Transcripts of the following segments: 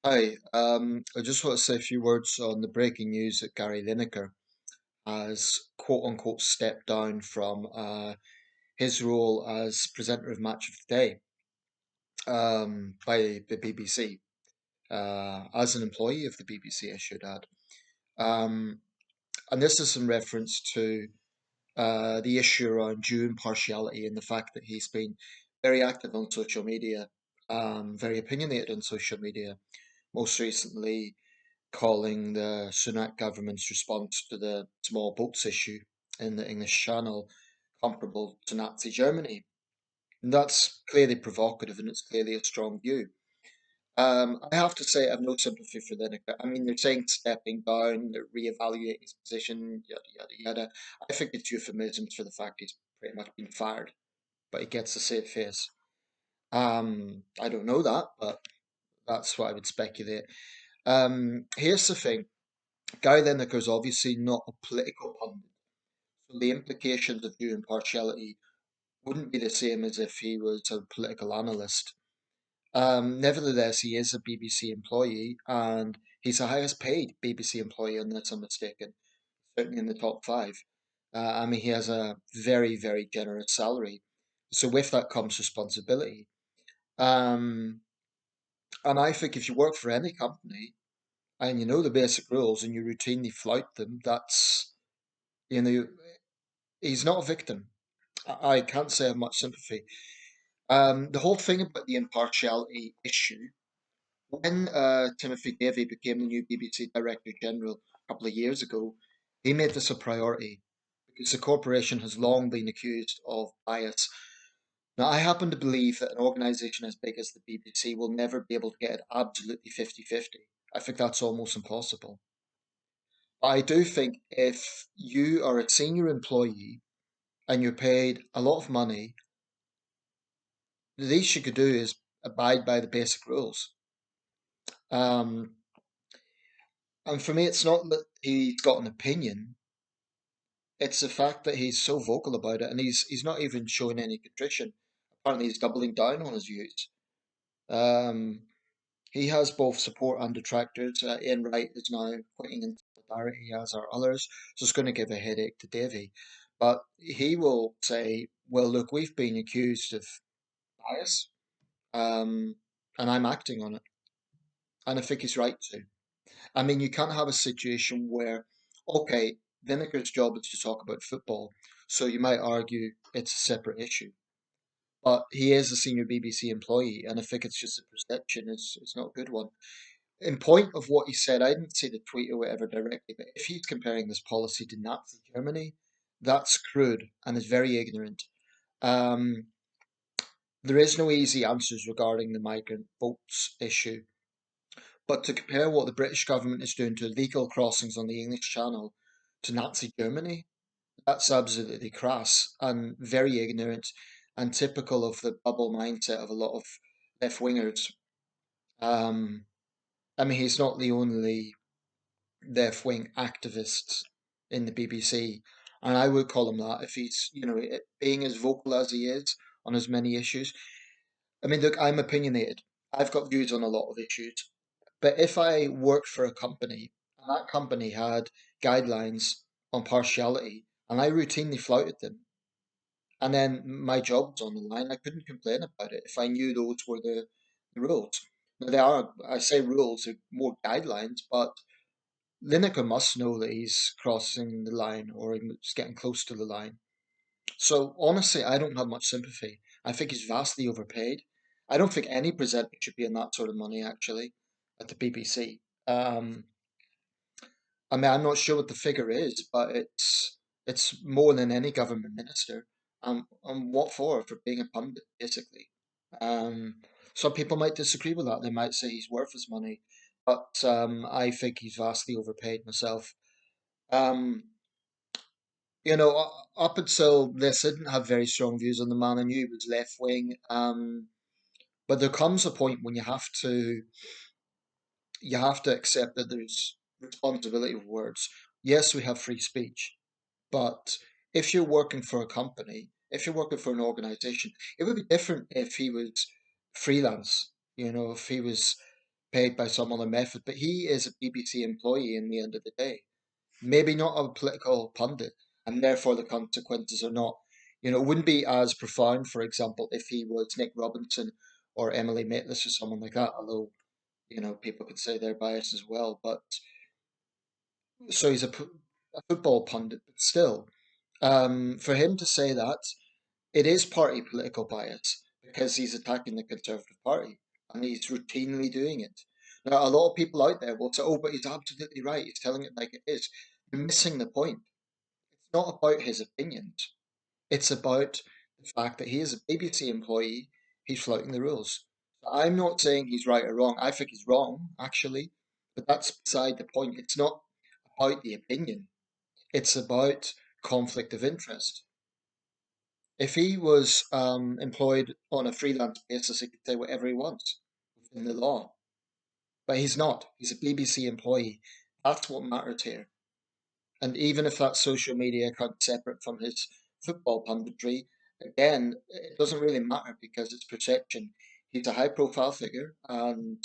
Hi, I just want to say a few words on the breaking news that Gary Lineker has quote unquote stepped down from his role as presenter of Match of the Day by the BBC, as an employee of the BBC, I should add. Um, and this is in reference to the issue around due impartiality and the fact that he's been very active on social media, very opinionated on social media, most recently calling the Sunak government's response to the small boats issue in the English Channel comparable to Nazi Germany. And that's clearly provocative and it's clearly a strong view. I have to say, I have no sympathy for Lineker. I mean, they're saying stepping down, they're reevaluating his position, yada, yada, yada. I think it's euphemisms for the fact he's pretty much been fired, but he gets to save face. I don't know that, but that's what I would speculate. Here's the thing. Guy Lineker's obviously not a political pundit, so the implications of due impartiality wouldn't be the same as if he was a political analyst. Nevertheless, he is a BBC employee, and he's the highest paid BBC employee, unless I'm mistaken, certainly in the top five. I mean, he has a very, very generous salary, so with that comes responsibility. Um, and I think if you work for any company and you know the basic rules and you routinely flout them, that's you know he's not a victim. I can't say I have much sympathy. The whole thing about the impartiality issue, when Timothy Davey became the new BBC Director General a couple of years ago, he made this a priority because the corporation has long been accused of bias. Now, I happen to believe that an organisation as big as the BBC will never be able to get it absolutely 50-50. I think that's almost impossible. I do think if you are a senior employee and you're paid a lot of money, the least you could do is abide by the basic rules. Um, and for me, it's not that he's got an opinion; it's the fact that he's so vocal about it, and he's not even showing any contrition. Apparently, he's doubling down on his views. Um, he has both support and detractors. Ian Wright is now quitting in solidarity, as are others, so it's going to give a headache to Davy. But he will say, "Well, look, we've been accused of bias, um, and I'm acting on it," and I think he's right to. I mean, you can't have a situation where, okay, Lineker's job is to talk about football, so you might argue it's a separate issue. But he is a senior BBC employee, and I think it's just a perception. It's not a good one. In point of what he said, I didn't see the tweet or whatever directly, but if he's comparing this policy to Nazi Germany, that's crude and is very ignorant. Um, there is no easy answers regarding the migrant boats issue. But to compare what the British government is doing to illegal crossings on the English Channel to Nazi Germany, that's absolutely crass and very ignorant and typical of the bubble mindset of a lot of left wingers. Um, I mean, he's not the only left wing activist in the BBC, and I would call him that if he's, being as vocal as he is on as many issues. I mean, look, I'm opinionated. I've got views on a lot of issues. But if I worked for a company and that company had guidelines on partiality and I routinely flouted them, and then my job was on the line, I couldn't complain about it if I knew those were the rules. Now, they are, I say rules, they're more guidelines, but Lineker must know that he's crossing the line or he's getting close to the line. So honestly, I don't have much sympathy. I think he's vastly overpaid. I don't think any presenter should be on that sort of money actually at the BBC. I mean, I'm not sure what the figure is, but it's more than any government minister. And what for? For being a pundit, basically. Um, some people might disagree with that. They might say he's worth his money, but I think he's vastly overpaid myself. Um, up until this, I didn't have very strong views on the man. I knew he was left wing. But there comes a point when you have to accept that there's responsibility of words. Yes, we have free speech, but if you're working for a company, if you're working for an organization, it would be different if he was freelance. If he was paid by some other method, but he is a BBC employee in the end of the day. Maybe not a political pundit, and therefore the consequences are not, wouldn't be as profound, for example, if he was Nick Robinson or Emily Maitlis or someone like that, although, people could say they're biased as well. But so he's a football pundit, but still, for him to say that, it is party political bias because he's attacking the Conservative Party and he's routinely doing it. Now, a lot of people out there will say, oh, but he's absolutely right. He's telling it like it is. You're missing the point. It's not about his opinions. It's about the fact that he is a BBC employee. He's flouting the rules. I'm not saying he's right or wrong. I think he's wrong, actually. But that's beside the point. It's not about the opinion. It's about conflict of interest. If he was employed on a freelance basis, he could say whatever he wants within the law. But he's not. He's a BBC employee. That's what matters here. And even if that social media account separate from his football punditry, again, it doesn't really matter because it's perception. He's a high profile figure and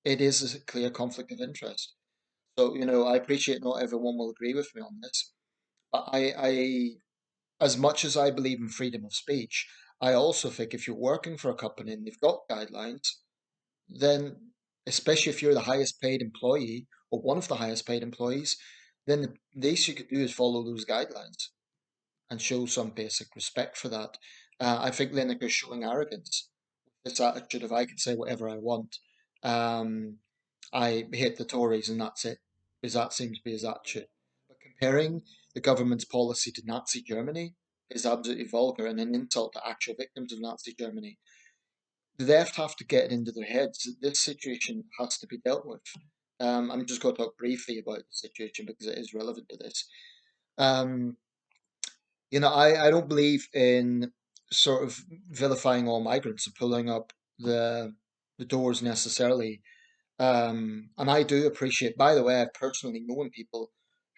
it is a clear conflict of interest. So, I appreciate not everyone will agree with me on this. But as much as I believe in freedom of speech, I also think if you're working for a company and they've got guidelines, then especially if you're the highest paid employee or one of the highest paid employees, then the least you could do is follow those guidelines and show some basic respect for that. I think Lineker's showing arrogance. This attitude of I can say whatever I want. Um, I hate the Tories and that's it, because that seems to be his attitude. But comparing the government's policy to Nazi Germany is absolutely vulgar and an insult to actual victims of Nazi Germany. The left have to get it into their heads that this situation has to be dealt with. I'm just going to talk briefly about the situation because it is relevant to this. Um, I don't believe in sort of vilifying all migrants and pulling up the doors necessarily. And I do appreciate, by the way, I've personally known people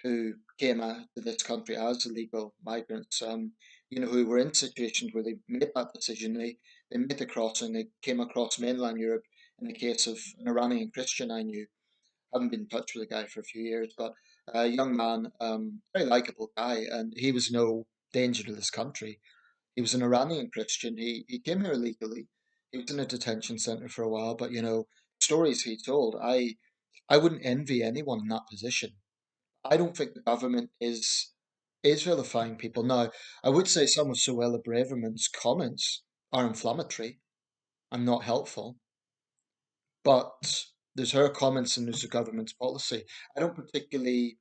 who came to this country as illegal migrants, who were in situations where they made that decision. They made the crossing, they came across mainland Europe. In the case of an Iranian Christian I knew, haven't been in touch with the guy for a few years, but a young man, very likable guy, and he was no danger to this country. He was an Iranian Christian. He came here illegally. He was in a detention center for a while, but stories he told, I wouldn't envy anyone in that position. I don't think the government is vilifying people. Now, I would say some of Suella Braverman's comments are inflammatory and not helpful, but there's her comments and there's the government's policy. I don't particularly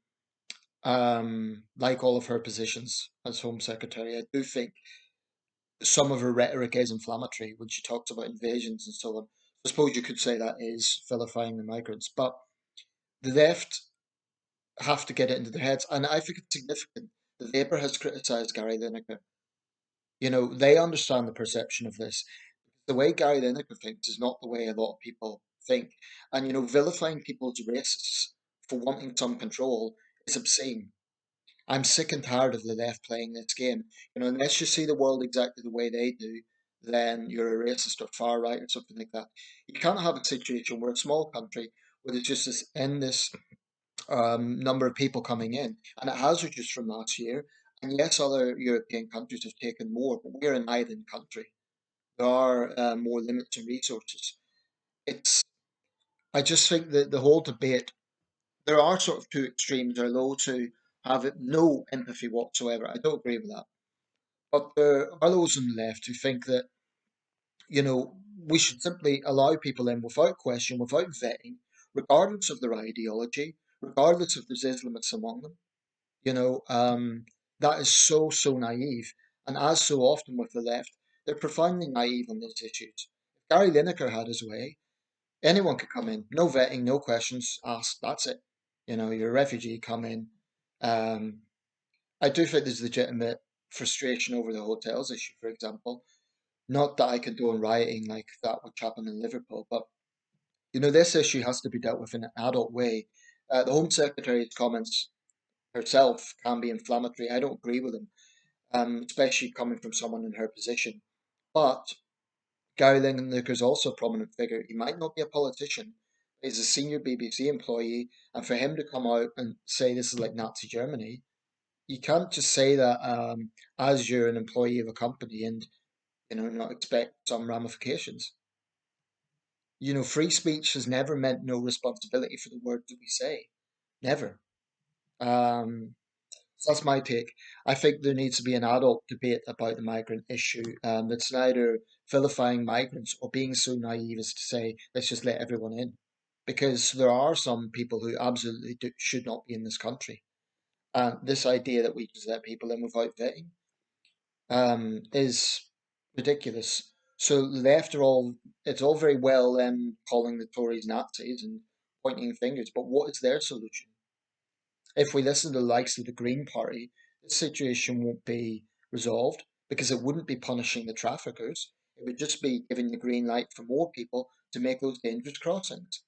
like all of her positions as Home Secretary. I do think some of her rhetoric is inflammatory when she talks about invasions and so on. I suppose you could say that is vilifying the migrants, but the left have to get it into their heads, and I think it's significant. The Labour has criticised Gary Lineker. They understand the perception of this. The way Gary Lineker thinks is not the way a lot of people think, and vilifying people as racists for wanting some control is obscene. I'm sick and tired of the left playing this game. Unless you see the world exactly the way they do, then you're a racist or far right or something like that. You can't have a situation where a small country where there's just this endless number of people coming in, and it has reduced from last year. And yes, other European countries have taken more, but we're an island country. There are more limits and resources. It's. I just think that the whole debate, there are sort of two extremes. There are those who have no empathy whatsoever. I don't agree with that. But there are those on the left who think that, we should simply allow people in without question, without vetting, regardless of their ideology, regardless if there's Islamists among them. You know, um, that is so, so naive. And as so often with the left, they're profoundly naive on these issues. If Gary Lineker had his way, anyone could come in, no vetting, no questions asked. That's it. You're a refugee, come in. Um, I do think there's legitimate frustration over the hotels issue, for example. Not that I condone rioting like that which happened in Liverpool, but this issue has to be dealt with in an adult way. The Home Secretary's comments herself can be inflammatory. I don't agree with them, especially coming from someone in her position. But Gary Lineker is also a prominent figure. He might not be a politician, He's a senior BBC employee, and for him to come out and say this is like Nazi Germany, you can't just say that as you're an employee of a company and not expect some ramifications. Free speech has never meant no responsibility for the words that we say. Never. Um, so that's my take. I think there needs to be an adult debate about the migrant issue that's neither vilifying migrants or being so naive as to say, let's just let everyone in. Because there are some people who absolutely should not be in this country. And this idea that we just let people in without vetting is ridiculous. So the left are all, it's all very well calling the Tories Nazis and pointing fingers, but what is their solution? If we listen to the likes of the Green Party, this situation won't be resolved because it wouldn't be punishing the traffickers. It would just be giving the green light for more people to make those dangerous crossings.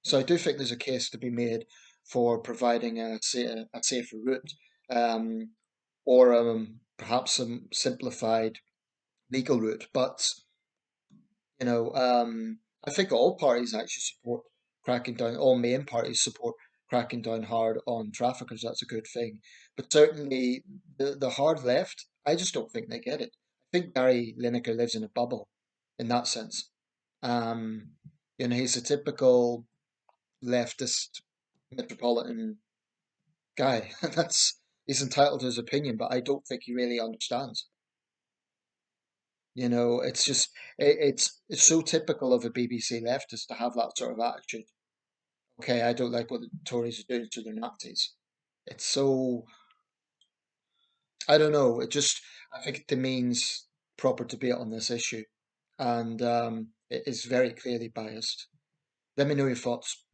So I do think there's a case to be made for providing a safer route, um, or perhaps some simplified legal route. But I think all parties actually support cracking down. All main parties support cracking down hard on traffickers. That's a good thing. But certainly the hard left, I just don't think they get it. I think Gary Lineker lives in a bubble, in that sense. Um, he's a typical leftist metropolitan guy. That's He's entitled to his opinion, but I don't think he really understands. It's just it's so typical of a BBC leftist to have that sort of attitude. Okay, I don't like what the Tories are doing to their Nazis. It's so I don't know. I think it demeans proper debate on this issue, and it is very clearly biased. Let me know your thoughts.